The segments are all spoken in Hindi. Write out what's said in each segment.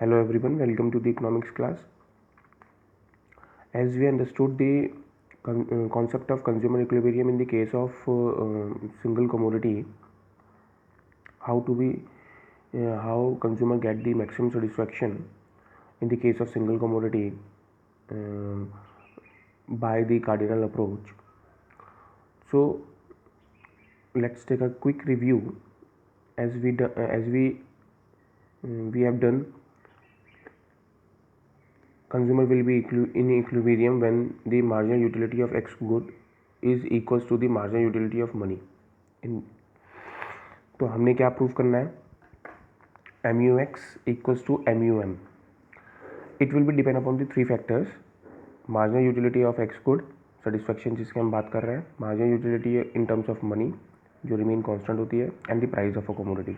Hello everyone, welcome to the economics class. As we understood the concept of consumer equilibrium in the case of single commodity, how consumer get the maximum satisfaction in the case of single commodity by the cardinal approach. So let's take a quick review as we have done. Consumer will be in equilibrium when the marginal utility of X good is equals to the marginal utility of money. तो हमने क्या प्रूव करना है? MUX equals to MUM. It will be depend upon the three factors: marginal utility of X good, satisfaction जिसकी हम बात कर रहे हैं, marginal utility in terms of money जो रिमेन कांस्टेंट होती है, and the price of a commodity.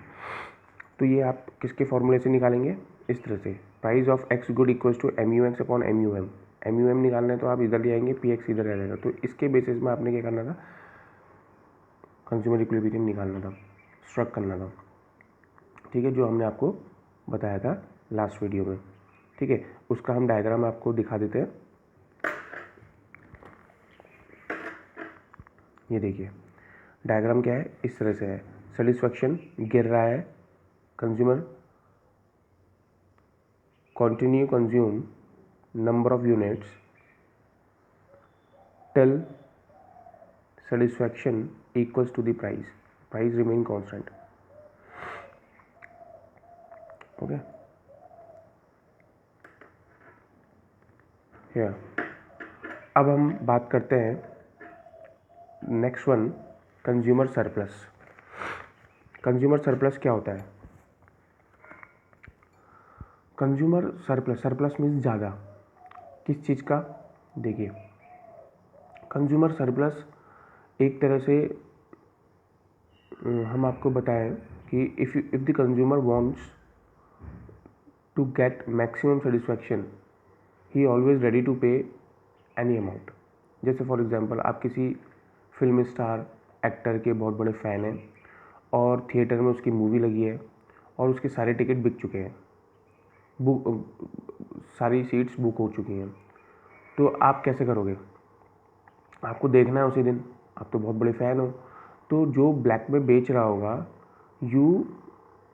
तो ये आप किसके फॉर्मूले से निकालेंगे? इस तरह से, price of X good equals to MUX upon MUM. MUM निकालना है तो आप इधर ले आएंगे, PX इधर रह जाएगा. तो इसके बेसिस में आपने क्या करना था? कंज्यूमर इक्विलिब्रियम निकालना था, स्ट्रक करना था. ठीक है, जो हमने आपको बताया था लास्ट वीडियो में. ठीक है, उसका हम डायग्राम आपको दिखा देते हैं. ये देखिए डायग्राम क्या है, इस तरह से है. सेटिस्फैक्शन गिर रहा है, consumer continue consume number of units till satisfaction equals to the price remain constant. Okay, here अब हम बात करते हैं next one, consumer surplus. Consumer surplus क्या होता है? कंज्यूमर सरप्लस मीन्स ज़्यादा. किस चीज़ का? देखिए, कंज्यूमर सरप्लस एक तरह से हम आपको बताएं कि if the consumer wants to get maximum satisfaction, he always ready to pay any amount. जैसे फॉर एग्जांपल, आप किसी फिल्म स्टार एक्टर के बहुत बड़े फ़ैन हैं और थिएटर में उसकी मूवी लगी है और उसके सारे टिकट बिक चुके हैं, सारी सीट्स बुक हो चुकी हैं. तो आप कैसे करोगे? आपको देखना है उसी दिन, आप तो बहुत बड़े फ़ैन हो. तो जो ब्लैक में बेच रहा होगा, you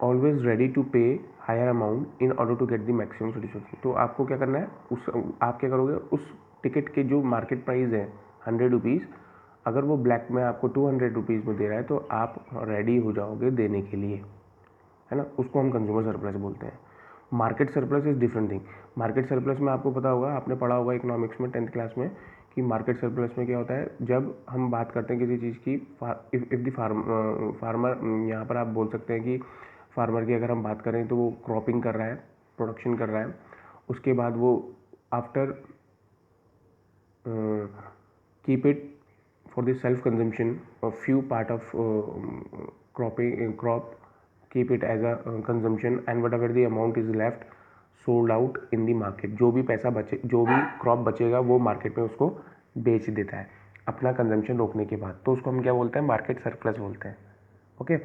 always ready to pay higher amount in order to get the maximum satisfaction. तो आपको क्या करना है, आप क्या करोगे? उस टिकट के जो मार्केट प्राइस है 100 रुपीज़, अगर वो ब्लैक में आपको 200 रुपीज़ में दे रहा है तो आप रेडी हो जाओगे देने के लिए, है ना. उसको हम कंज्यूमर सरप्लस बोलते हैं. Market surplus is different thing. Market surplus में आपको पता होगा, आपने पढ़ा होगा इकोनॉमिक्स में 10th क्लास में, कि मार्केट सरप्लस में क्या होता है. जब हम बात करते हैं किसी चीज़ की, इफ़ द फार्मर, यहाँ पर आप बोल सकते हैं कि फार्मर की अगर हम बात करें तो वो क्रॉपिंग कर रहा है, प्रोडक्शन कर रहा है. उसके बाद वो after keep it for the self consumption, few part of crop keep it as a consumption, and whatever the amount is left sold out in the market. जो भी पैसा बचे, जो भी क्रॉप बचेगा वो मार्केट में उसको बेच देता है अपना कंजम्पशन रोकने के बाद. तो उसको हम क्या बोलते हैं? मार्केट सरप्लस बोलते हैं. ओके,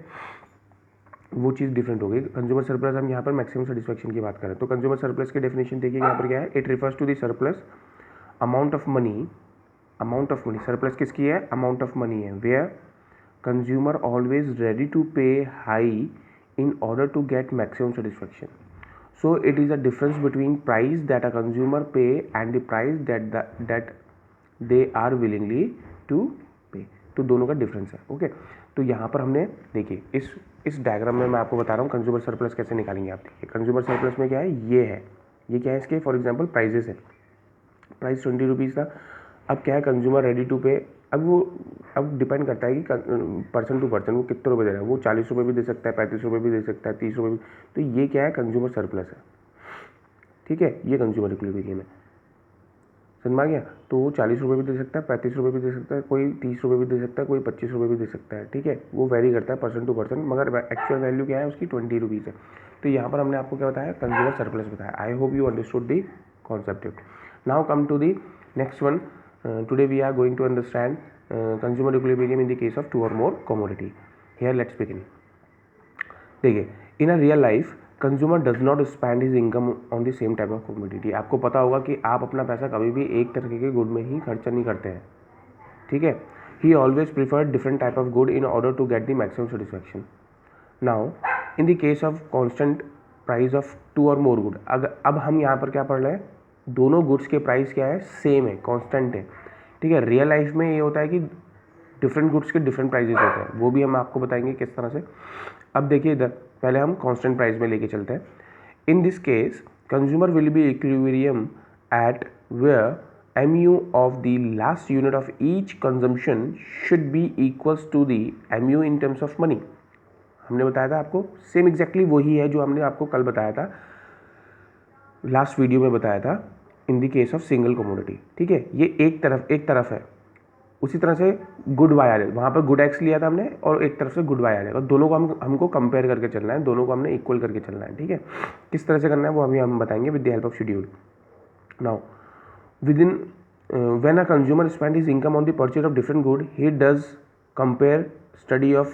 वो चीज़ डिफरेंट हो गई. कंज्यूमर सरप्लस हम यहाँ पर मैक्सिमम सेटिस्फैक्शन की बात करें तो कंज्यूमर सरप्लस की डेफिनेशन देखिए यहाँ पर क्या है. It refers to the surplus amount of money. Amount of money, surplus किसकी है? अमाउंट ऑफ मनी है. Where consumer always ready to pay high in order to get maximum satisfaction. So it is a difference between price that a consumer pay and the price that they are willingly to pay. तो दोनों का डिफरेंस है. ओके, तो यहाँ पर हमने देखिए इस डायग्राम में मैं आपको बता रहा हूँ कंज्यूमर सरप्लस कैसे निकालेंगे. आप देखिए कंज्यूमर सरप्लस में क्या है, ये है, ये क्या है इसके, फॉर एग्जांपल प्राइजेस है. प्राइस 20 रुपीज़ था. अब क्या है, कंज्यूमर रेडी टू पे. अब डिपेंड करता है कि पर्सन टू पर्सन वो कितने रुपये दे रहा है. वो 40 रुपये भी दे सकता है, 35 रुपये भी दे सकता है, 30 रुपये भी. तो ये क्या है? कंज्यूमर सरप्लस है. ठीक है, ये कंज्यूमर इक्विलिब्रियम है. समझ में आ गया? तो वो 40 रुपये भी दे सकता है, 35 रुपये भी दे सकता है, कोई 30 रुपये भी दे सकता है, कोई 25 रुपये भी दे सकता है. ठीक है, वो वेरी करता है पर्सन टू पर्सन, मगर एक्चुअल वैल्यू क्या है उसकी? 20 रुपीज़ है. तो यहाँ पर हमने आपको क्या बताया? कंज्यूमर सरप्लस बताया. I hope you understood the concept. Now come to the next one. Today we are going to understand consumer equilibrium in the case of two or more commodity. Here let's begin. देखिए, in a real life consumer does not spend his income on the same type of commodity. आपको पता होगा कि आप अपना पैसा कभी भी एक तरीके के गुड में ही खर्चा नहीं करते हैं, ठीक है। He always prefer different type of good in order to get the maximum satisfaction. Now in the case of constant price of 2 और मोर गुड, अब हम यहाँ पर क्या पढ़ रहे हैं, दोनों गुड्स के प्राइस क्या है, सेम है, कांस्टेंट है, ठीक है। रियल लाइफ में ये होता है कि डिफरेंट गुड्स के डिफरेंट प्राइजेस होते हैं, वो भी हम आपको बताएंगे किस तरह से। अब देखिए इधर पहले हम कांस्टेंट प्राइस में लेके चलते हैं। In this case consumer will be equilibrium at where MU of the last unit of each consumption should be equals to the MU in terms of money। हमने बताया था आपको, सेम एग्जैक्टली वही है जो हमने आपको कल बताया था, लास्ट वीडियो में बताया था इन the case of single commodity, ठीक है। ये एक तरफ है। उसी तरह से गुड वाई आ जाएगा, वहाँ पर गुड एक्स लिया था हमने और एक तरफ से गुड वाई आ जाएगा, दोनों को हमको कंपेयर करके चलना है, दोनों को हमने इक्वल करके चलना है, ठीक है। किस तरह से करना है वो अभी हम बताएंगे with the help of schedule. Now within when a consumer spend his income on the purchase of different good, he does compare study of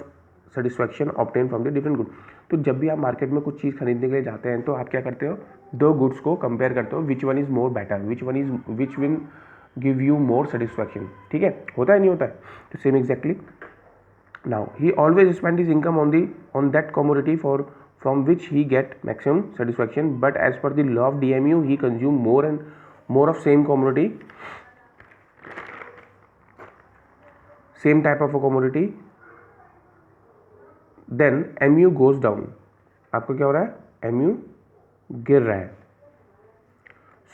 satisfaction obtained from the different good। तो जब भी आप मार्केट में कुछ चीज़ खरीदने के लिए जाते हैं तो आप क्या करते हो, दो गुड्स को कंपेयर करते हो, which one is more better, which will give you more satisfaction, ठीक है। होता है नहीं होता है, तो same exactly. Now he always spend his income on that commodity for from which he get maximum satisfaction, but as per the law of DMU he consume more and more of same commodity, same type of a commodity, then MU goes down। आपको क्या हो रहा है, MU गिर रहा है।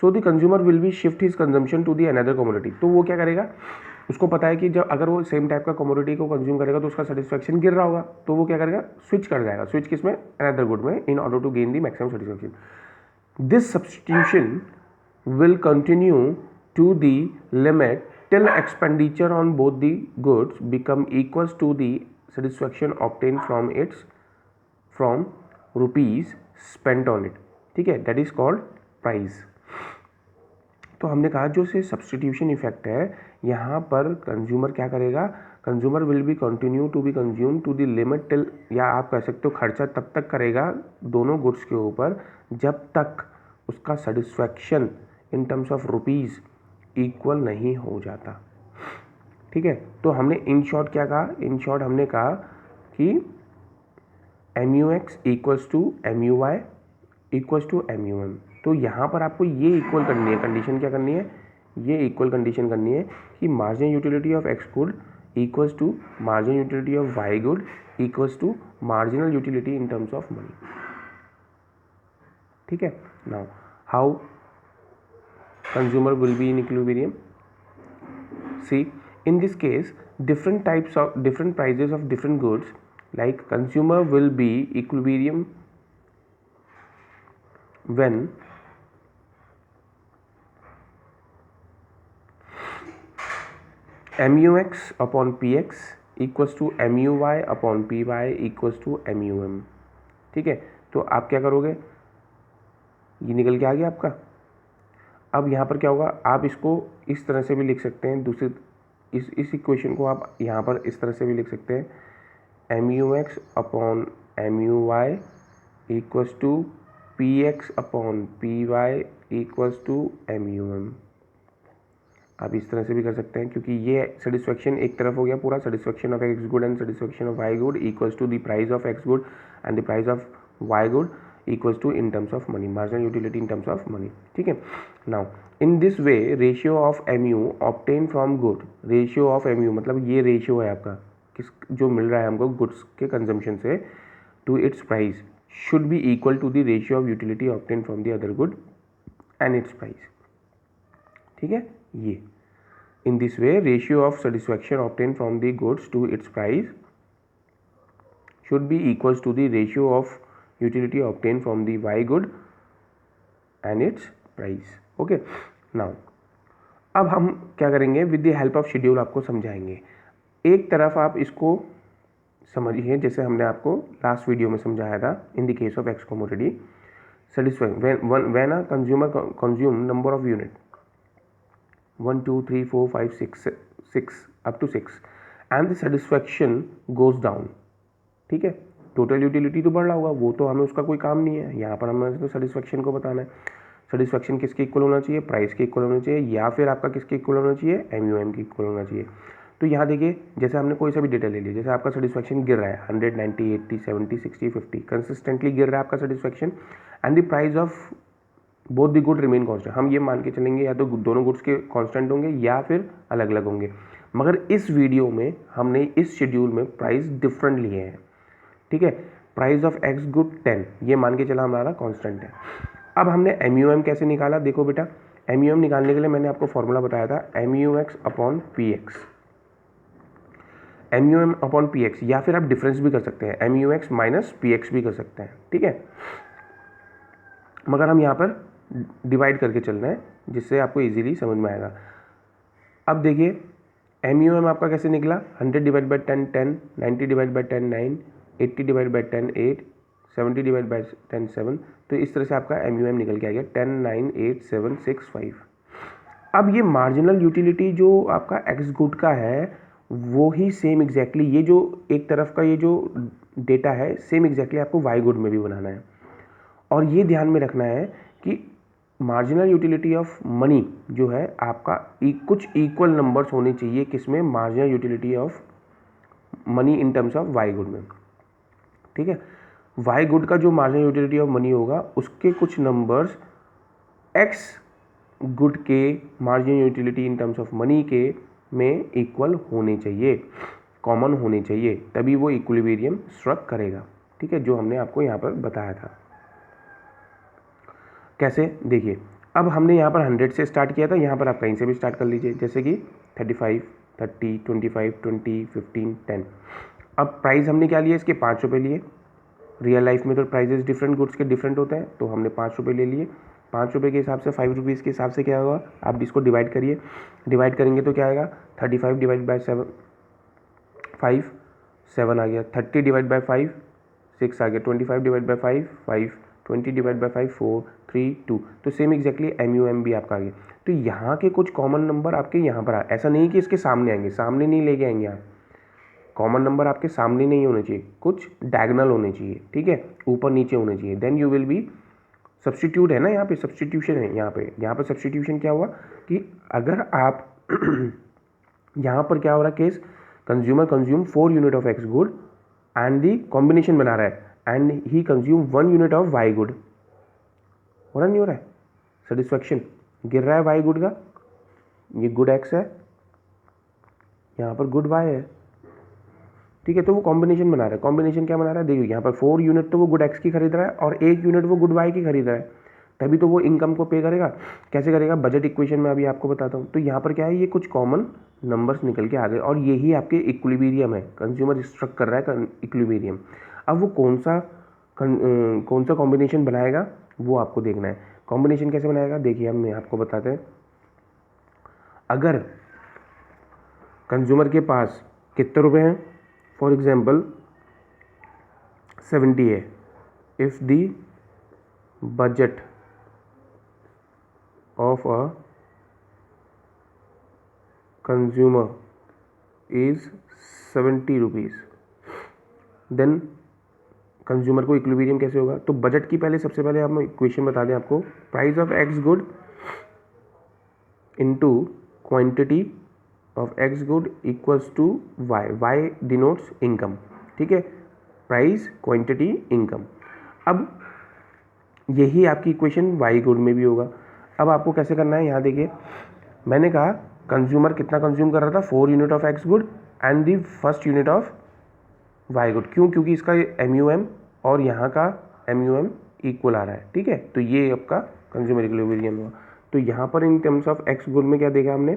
So the consumer will be shift his consumption to the another commodity। तो वो क्या करेगा, उसको पता है कि जब अगर वो सेम टाइप का कमोडिटी को कंज्यूम करेगा तो उसका सेटिस्फैक्शन गिर रहा होगा, तो वो क्या करेगा, स्विच कर जाएगा। स्विच किस में, अनदर गुड में, in order to gain the maximum satisfaction. This substitution will continue to the limit till expenditure on both the goods become equals to the satisfaction obtained from rupees spent on it, ठीक है। that is called price। तो हमने कहा जो से सब्सटीट्यूशन इफेक्ट है, यहाँ पर कंज्यूमर क्या करेगा, consumer will be continue to be consume to the limit till, या आप कह सकते हो खर्चा तब तक करेगा दोनों गुड्स के ऊपर जब तक उसका satisfaction in terms of rupees equal नहीं हो जाता, ठीक है। तो हमने इन शॉर्ट क्या कहा, इन शॉर्ट हमने कहा कि MUX equals to MUY equals to MUM। तो यहाँ पर आपको ये इक्वल करनी है, कंडीशन क्या करनी है, ये इक्वल कंडीशन करनी है कि margin utility of X good equals to margin utility of Y good equals to marginal utility in terms of money, ठीक है। Now how consumer will be in equilibrium, see in this case different prices of different goods, like consumer will be equilibrium when MUX upon PX equals to MUY upon PY equals to MUM, ठीक है। तो आप क्या करोगे, ये निकल के आ गया आपका। अब यहाँ पर क्या होगा, आप इसको इस तरह से भी लिख सकते हैं, दूसरे इस इक्वेशन को आप यहाँ पर इस तरह से भी लिख सकते हैं, MUX upon MUY equals to PX upon PY equals to MUM। आप इस तरह से भी कर सकते हैं, क्योंकि ये सेटिस्फैक्शन एक तरफ हो गया पूरा, satisfaction of X good and satisfaction of Y good equals to the price of X good and the price of Y good equals to in terms of money, marginal utility in terms of money, ठीक है। now in this way ratio of MU obtained from good, ratio of MU मतलब ये रेशियो है आपका किस जो मिल रहा है हमको गुड्स के कंजम्पशन से to its price should be equal to the ratio of utility obtained from the other good and its price, ठीक है। ये in this way ratio of satisfaction obtained from the goods to its price should be equals to the ratio of utility obtained from the Y good and its price, okay। now अब हम क्या करेंगे, with the help of schedule आपको समझाएंगे। एक तरफ आप इसको समझिए जैसे हमने आपको लास्ट वीडियो में समझाया था, इन the case of x commodity satisfying when a consumer consume number of unit 1 2 3 4 5 6 up to 6 and the satisfaction goes down, ठीक है। टोटल यूटिलिटी तो बढ़ रहा होगा, वो तो हमें उसका कोई काम नहीं है। यहाँ पर हमें तो सेटिस्फेक्शन को बताना है। सेटिस्फेक्शन किसके इक्वल होना चाहिए, प्राइस के इक्वल होना चाहिए, या फिर आपका किसके इक्वल होना चाहिए, MUM के इक्वल होना चाहिए। तो यहाँ देखिए, जैसे हमने कोई सा भी डेटा ले लिया, जैसे आपका सेटिस्फेक्शन गिर रहा है 100, 90, 80, 70, 60, 50, कंसिस्टेंटली गिर रहा है आपका satisfaction, and the price of both the good remain constant. हम ये मान के चलेंगे या तो दोनों गुड्स के कांस्टेंट होंगे या फिर अलग अलग होंगे, मगर इस वीडियो में हमने इस शेड्यूल में प्राइस डिफरेंट लिए हैं, ठीक है। प्राइस ऑफ एक्स गुड 10, ये मान के चला हमारा कांस्टेंट है। अब हमने MUM कैसे निकाला, देखो बेटा, MUM निकालने के लिए मैंने आपको फॉर्मूला बताया था, MUX upon PX, MUM upon PX, या फिर आप डिफरेंस भी कर सकते हैं, MUX माइनस PX भी कर सकते हैं, ठीक है। मगर हम यहाँ पर डिवाइड करके चल रहे हैं, जिससे आपको इजीली समझ में आएगा। अब देखिए MUM आपका कैसे निकला, 100 divide by 10 10, 90 divide by 10 9, 80 divide by 10 8, 70 divide by 10 7। तो इस तरह से आपका MUM निकल के आ गया 10 9 8 7 6 5। अब ये मार्जिनल यूटिलिटी जो आपका एक्स गुड का है, वो ही सेम एग्जैक्टली ये जो एक तरफ का ये जो डेटा है, सेम एग्जैक्टली आपको वाई गुड में भी बनाना है। और ये ध्यान में रखना है कि मार्जिनल यूटिलिटी ऑफ मनी जो है आपका कुछ इक्वल नंबर्स होने चाहिए, किसमें, marginal utility of money in terms of Y good में, ठीक है। वाई गुड का जो मार्जिनल यूटिलिटी ऑफ मनी होगा, उसके कुछ नंबर्स एक्स गुड के marginal utility in terms of money के में इक्वल होने चाहिए, कॉमन होने चाहिए, तभी वो इक्विलिब्रियम स्ट्रक करेगा, ठीक है, जो हमने आपको यहाँ पर बताया था। कैसे, देखिए, अब हमने यहाँ पर 100 से स्टार्ट किया था, यहाँ पर आप कहीं से भी स्टार्ट कर लीजिए, जैसे कि 35, 30, 25, 20, 15, 10। अब प्राइस हमने क्या लिया, इसके 5 रुपये लिए। रियल लाइफ में तो प्राइजेस डिफरेंट गुड्स के डिफरेंट होते हैं, तो हमने 5 रुपये ले लिए। 5 रुपये के हिसाब से 5 रुपीज़ के हिसाब से क्या होगा, आप इसको डिवाइड करिए। डिवाइड करेंगे तो क्या आएगा, 35 डिवाइड बाई 7 5 7 आ गया, 30 डिवाइड बाई 5 6 आ गया, 25 डिवाइड बाई 5 5, 20 डिवाइड बाई 5 4 3 2। तो सेम एग्जैक्टली MUM भी आपका आ गया। तो यहाँ के कुछ कॉमन नंबर आपके यहाँ पर ऐसा नहीं कि इसके सामने आएंगे, सामने नहीं लेके आएंगे आप, कॉमन नंबर आपके सामने नहीं होने चाहिए, कुछ डायगोनल होने चाहिए, ठीक है, ऊपर नीचे होने चाहिए। Then you will be substitute है ना, यहाँ पे सब्सटीट्यूशन है, यहाँ पे सब्सटीट्यूशन क्या हुआ कि अगर आप यहाँ पर क्या हो रहा है case, consumer consume 4 unit of X good and the combination बना रहा है and he consume 1 unit of Y good, हो रहा नहीं हो रहा है, सेटिस्फेक्शन गिर रहा है वाई गुड का, ये गुड एक्स है, यहाँ पर गुड वाई है, ठीक है। तो वो कॉम्बिनेशन बना रहा है, कॉम्बिनेशन क्या बना रहा है, देखिए यहाँ पर 4 यूनिट तो वो गुड एक्स की खरीद रहा है और 1 यूनिट वो गुड वाई की खरीद रहा है, तभी तो वो इनकम को पे करेगा। कैसे करेगा, बजट इक्वेशन में अभी आपको बताता हूँ। तो यहाँ पर क्या है, ये कुछ कॉमन नंबर्स निकल के आ गए और यही आपके इक्विलिब्रियम है, कंज्यूमर स्ट्रक कर रहा है इक्विलिब्रियम। अब वो कौन सा कॉम्बिनेशन बनाएगा वो आपको देखना है। कॉम्बिनेशन कैसे बनाएगा, देखिए हम आपको बताते हैं। अगर कंज्यूमर के पास कितने रुपए हैं, फॉर एग्जाम्पल 70 है, if the budget of a consumer is 70 rupees, then consumer को इक्विलिब्रियम कैसे होगा। तो बजट की पहले सबसे पहले हम इक्वेशन बता दें आपको, price of X good into quantity of X good equals to Y, Y denotes income, ठीक है, प्राइस क्वांटिटी इनकम। अब यही आपकी इक्वेशन वाई गुड में भी होगा। अब आपको कैसे करना है, यहाँ देखिए, मैंने कहा कंज्यूमर कितना कंज्यूम कर रहा था, 4 unit of X good and the first unit of Y good, क्यों, क्योंकि इसका MUM और यहाँ का MUM इक्वल आ रहा है, ठीक है। तो ये आपका कंज्यूमर इक्विलिब्रियम हुआ। तो यहाँ पर इन टर्म्स ऑफ एक्स गुड में क्या देखा हमने,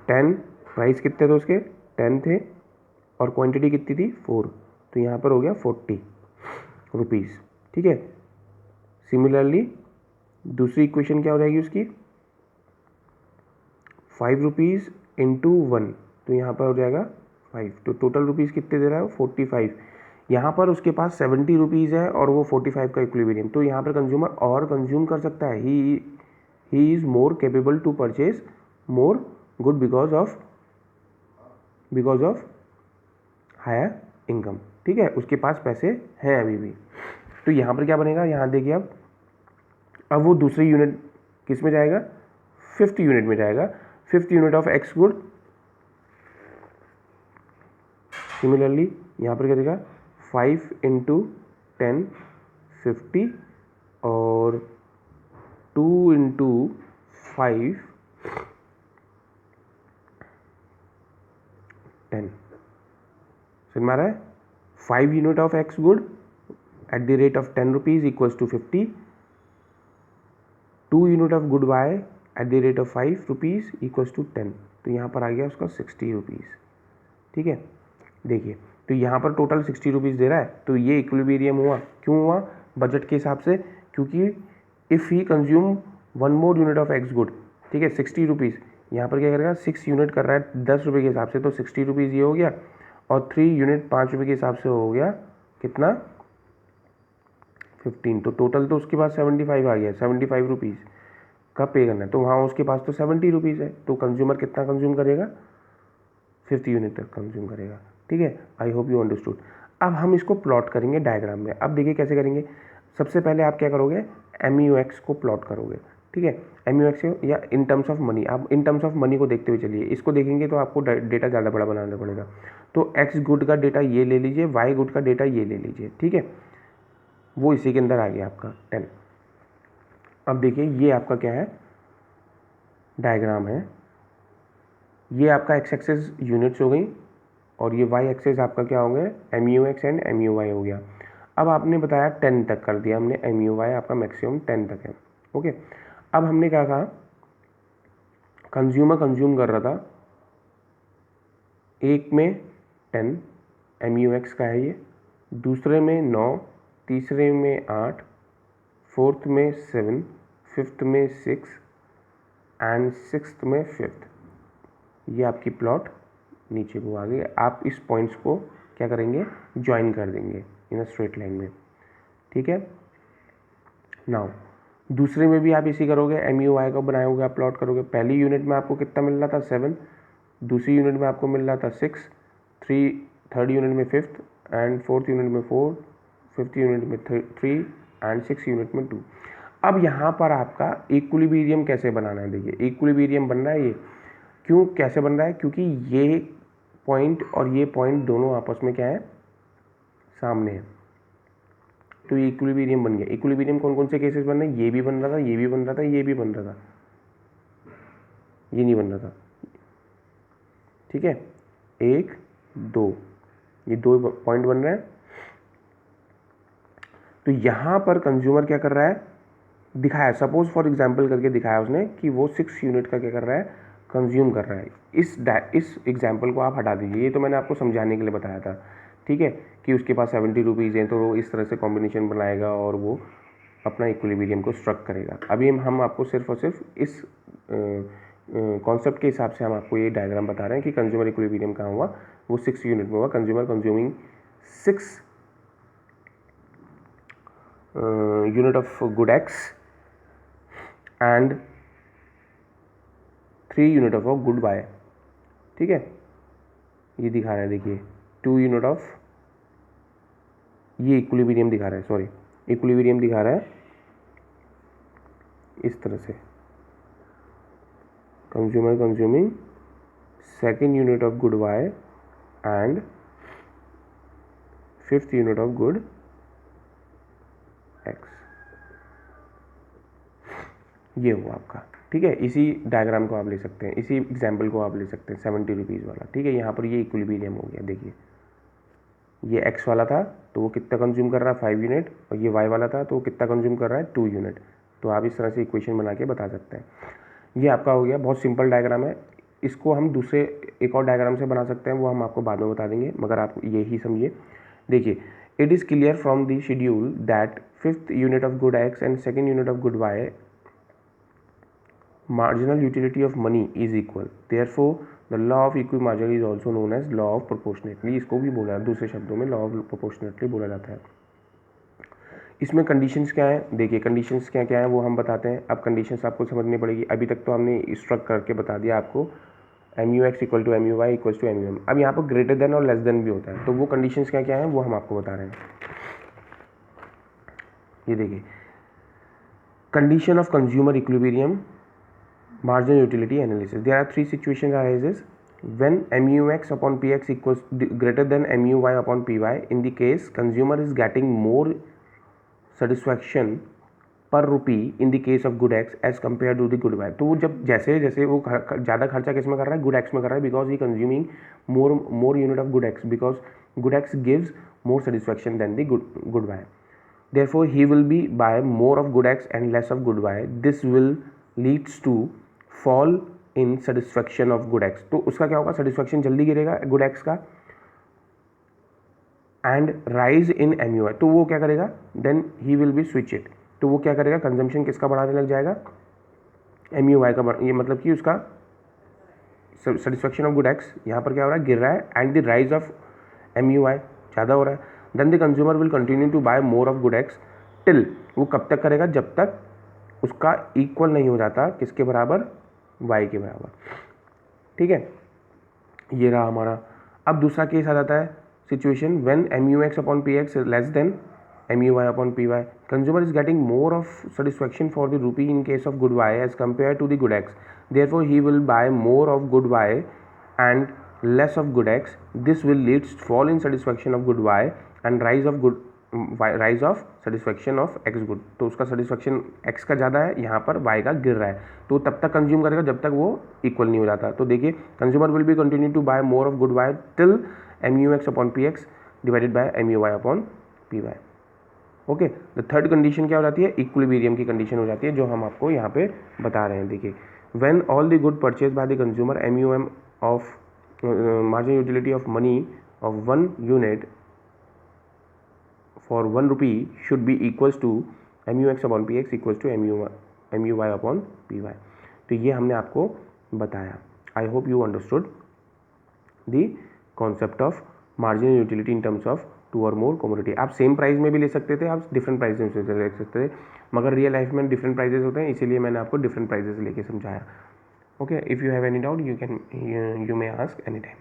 10, प्राइस कितने थे उसके, 10 थे और क्वांटिटी कितनी थी, 4, तो यहाँ पर हो गया 40 रुपीज़, ठीक है। सिमिलरली दूसरी इक्वेशन क्या हो जाएगी उसकी, 5 रुपीज़ इंटू 1, तो यहाँ पर हो जाएगा 5, तो टोटल रुपीज़ कितने दे रहा है, 45। यहाँ पर उसके पास 70 रुपीज़ है और वो 45 का इक्विलिब्रियम, तो यहाँ पर कंज्यूमर और कंज्यूम कर सकता है, he is more capable to purchase more good because of because of higher income, ठीक है, उसके पास पैसे हैं अभी भी। तो यहाँ पर क्या बनेगा, यहाँ देखिए अब वो दूसरी यूनिट किस में जाएगा, 5th यूनिट में जाएगा, 5th unit of X good. Similarly यहाँ पर क्या देगा, 5 × 10 50 और 2 × 5 10। समझ में आ रहा है, 5 unit of X good at the rate of 10 rupees equals to 50, 2 unit of good Y at the rate of 5 rupees equals to 10। तो यहाँ पर आ गया उसका 60 रुपीज़, ठीक है। देखिए तो यहाँ पर टोटल 60 रुपीज़ दे रहा है, तो ये इक्विलिब्रियम हुआ। क्यों हुआ, बजट के हिसाब से, क्योंकि if he consume 1 more unit of X good, ठीक है, 60 रुपीज़, यहाँ पर क्या करेगा, 6 यूनिट कर रहा है 10 रुपये के हिसाब से, तो 60 रुपीज़ ये हो गया, और 3 यूनिट 5 रुपये के हिसाब से हो गया कितना, 15। तो टोटल तो उसके पास 75 आ गया, 75 रुपीज़ का पे करना है। तो वहाँ उसके पास तो 70 रुपीज़ है, तो कंज्यूमर कितना कंज्यूम करेगा, 5th यूनिट तक कंज्यूम करेगा, ठीक है। आई होप यू अंडरस्टूड। अब हम इसको प्लॉट करेंगे डायग्राम में। अब देखिए कैसे करेंगे, सबसे पहले आप क्या करोगे, MUX को प्लॉट करोगे, ठीक है। MUX या इन टर्म्स ऑफ मनी, आप इन टर्म्स ऑफ मनी को देखते हुए चलिए, इसको देखेंगे तो आपको डेटा ज़्यादा बड़ा बनाना पड़ेगा। तो एक्स गुड का डेटा ये ले लीजिए, वाई गुड का डेटा ये ले लीजिए, ठीक है, वो इसी के अंदर आ गया आपका 10। अब देखिए ये आपका क्या है, डायग्राम है, ये आपका एक्स एक्सेस यूनिट्स हो गई और ये वाई एक्सेस आपका क्या हो गया, MUX एंड MUY हो गया। अब आपने बताया 10 तक कर दिया हमने, MUY आपका मैक्सिमम 10 तक है, ओके। अब हमने क्या कहा, कंज्यूमर कंज्यूम कर रहा था, एक में 10 MUX का है ये, दूसरे में 9, तीसरे में 8, 4th में 7, 5th में 6 एंड 6th में 5th। ये आपकी प्लॉट नीचे को आ गई। आप इस पॉइंट्स को क्या करेंगे, ज्वाइन कर देंगे इन अ स्ट्रेट लाइन में, ठीक है। नाउ दूसरे में भी आप इसी करोगे, MUY को बनाए हुए आप प्लॉट करोगे। पहली यूनिट में आपको कितना मिल रहा था, 7, दूसरी यूनिट में आपको मिल रहा था 6, थर्ड यूनिट में 5th एंड 4th यूनिट में 4, 5th यूनिट में 3 एंड 6th यूनिट में 2। अब यहाँ पर आपका इक्विलिब्रियम कैसे बनाना है, देखिए इक्विलिब्रियम बन रहा है ये, क्यों कैसे बन रहा है, क्योंकि ये पॉइंट और ये पॉइंट दोनों आपस में क्या है, सामने है, तो ये इक्विलिब्रियम बन गया। इक्विलिब्रियम कौन कौन से केसेस बन रहे हैं, ये भी बन रहा था, ये भी बन रहा था, ये भी बन रहा था, ये नहीं बन रहा था, ठीक है, 1 2, ये 2 पॉइंट बन रहे हैं। तो यहाँ पर कंज्यूमर क्या कर रहा है, दिखाया, सपोज फॉर एग्जांपल करके दिखाया उसने कि वो 6 यूनिट का क्या कर रहा है, कंज्यूम कर रहा है। इस एग्जांपल को आप हटा दीजिए, ये तो मैंने आपको समझाने के लिए बताया था, ठीक है, कि उसके पास 70 रुपीज़ हैं, तो वो इस तरह से कॉम्बिनेशन बनाएगा और वो अपना इक्विलिब्रियम को स्ट्रक करेगा। अभी हम आपको सिर्फ और सिर्फ इस कॉन्सेप्ट के हिसाब से हम आपको ये डायग्राम बता रहे हैं कि कंज्यूमर इक्विलिब्रियम कहाँ हुआ, वो 6 यूनिट में हुआ, consumer consuming 6 unit of good X and 3 unit of good Y, ठीक है। ये दिखा रहा है, देखिए 2 यूनिट ऑफ, ये इक्विलिब्रियम दिखा रहा है, सॉरी इक्विलिब्रियम दिखा रहा है इस तरह से, consumer consuming 2nd unit of good Y and 5th unit of good X, ये हुआ आपका, ठीक है। इसी डायग्राम को आप ले सकते हैं, इसी एग्जाम्पल को आप ले सकते हैं 70 रुपीज़ वाला, ठीक है। यहाँ पर ये इक्विलिब्रियम हो गया, देखिए ये एक्स वाला था तो वो कितना कंज्यूम कर रहा है, 5 यूनिट, और ये वाई वाला था तो वो कितना कंज्यूम कर रहा है, 2 यूनिट। तो आप इस तरह से इक्वेशन बना के बता सकते हैं। ये आपका हो गया, बहुत सिंपल डायग्राम है। इसको हम दूसरे एक और डायग्राम से बना सकते हैं, वो हम आपको बाद में बता देंगे, मगर आप यही समझिए। देखिए, it is clear from the schedule that 5th unit of good X and 2nd unit of good Y marginal utility of money is equal, therefore the law of equimarginal is also known as law of proportionality। इसको भी बोला, दूसरे शब्दों में law of proportionality बोला जाता है। इसमें कंडीशंस क्या है, देखिए कंडीशंस क्या क्या है वो हम बताते हैं। अब कंडीशंस आपको समझनी पड़ेगी। अभी तक तो हमने स्ट्रक करके बता दिया आपको M U X equal to M U Y equal to M U M. अब यहाँ पर ग्रेटर देन और लेस देन भी होता है, तो वो कंडीशंस क्या क्या हैं वो हम आपको बता रहे हैं। ये देखिए, condition of consumer equilibrium marginal utility analysis. There are three situations arises when MUX upon PX equals greater than MUY upon PY. In the case consumer is getting more satisfaction per rupee in the case of good X as compared to the good Y. तो जब जैसे जैसे वो ज़्यादा खर्चा किस में कर रहा है, good X में कर रहा है, because he consuming more unit of good X, because good X gives more satisfaction than the good Y. Therefore he will be buy more of good X and less of good Y. This will leads to fall in satisfaction of good X. तो उसका क्या होगा, सेटिस्फैक्शन जल्दी गिरेगा गुड एक्स का, and rise in M U I. तो वो क्या करेगा, then he will be switch it. तो वो क्या करेगा, कंजम्पशन किसका बढ़ाने लग जाएगा, एम यू आई का। ये मतलब कि उसका सेटिस्फैक्शन ऑफ गुड एक्स यहाँ पर क्या हो रहा है, गिर रहा है, and the rise of M U I ज़्यादा हो रहा है। Then the consumer will continue to buy more of good X till, वो कब तक करेगा, जब तक उसका इक्वल नहीं हो जाता किसके बराबर, y के बराबर। ठीक है, ये रहा हमारा। अब दूसरा केस आ जाता है, situation when MUX upon PX less than MUY upon PY। Consumer is getting more of satisfaction for the rupee in case of good Y as compare to the good X, therefore he will buy more of good Y and less of good X. This will lead fall in satisfaction of good Y and rise of satisfaction of X good. तो उसका satisfaction X का ज़्यादा है, यहाँ पर Y का गिर रहा है, तो तब तक कंज्यूम करेगा जब तक वो इक्वल नहीं हो जाता। तो देखिए, consumer will be continue to buy more of good Y till MUX upon PX divided by MUY upon PY। Okay, the third condition क्या हो जाती है, इक्विलिब्रियम की कंडीशन हो जाती है, जो हम आपको यहाँ पे बता रहे हैं। देखिए, when all the good purchase by the consumer MUM of marginal utility of money of 1 unit for 1 rupee should be equals to MUX upon PX equals to MUY upon PY। तो ये हमने आपको बताया। I hope you understood the concept of marginal utility in terms of 2 और मोर कमोडिटी। आप सेम प्राइस में भी ले सकते थे, आप डिफरेंट प्राइस में ले सकते थे, मगर रियल लाइफ में डिफरेंट प्राइजेस होते हैं, इसीलिए मैंने आपको डिफरेंट प्राइजेस लेके समझाया। Okay, if you have any doubt, you may ask anytime.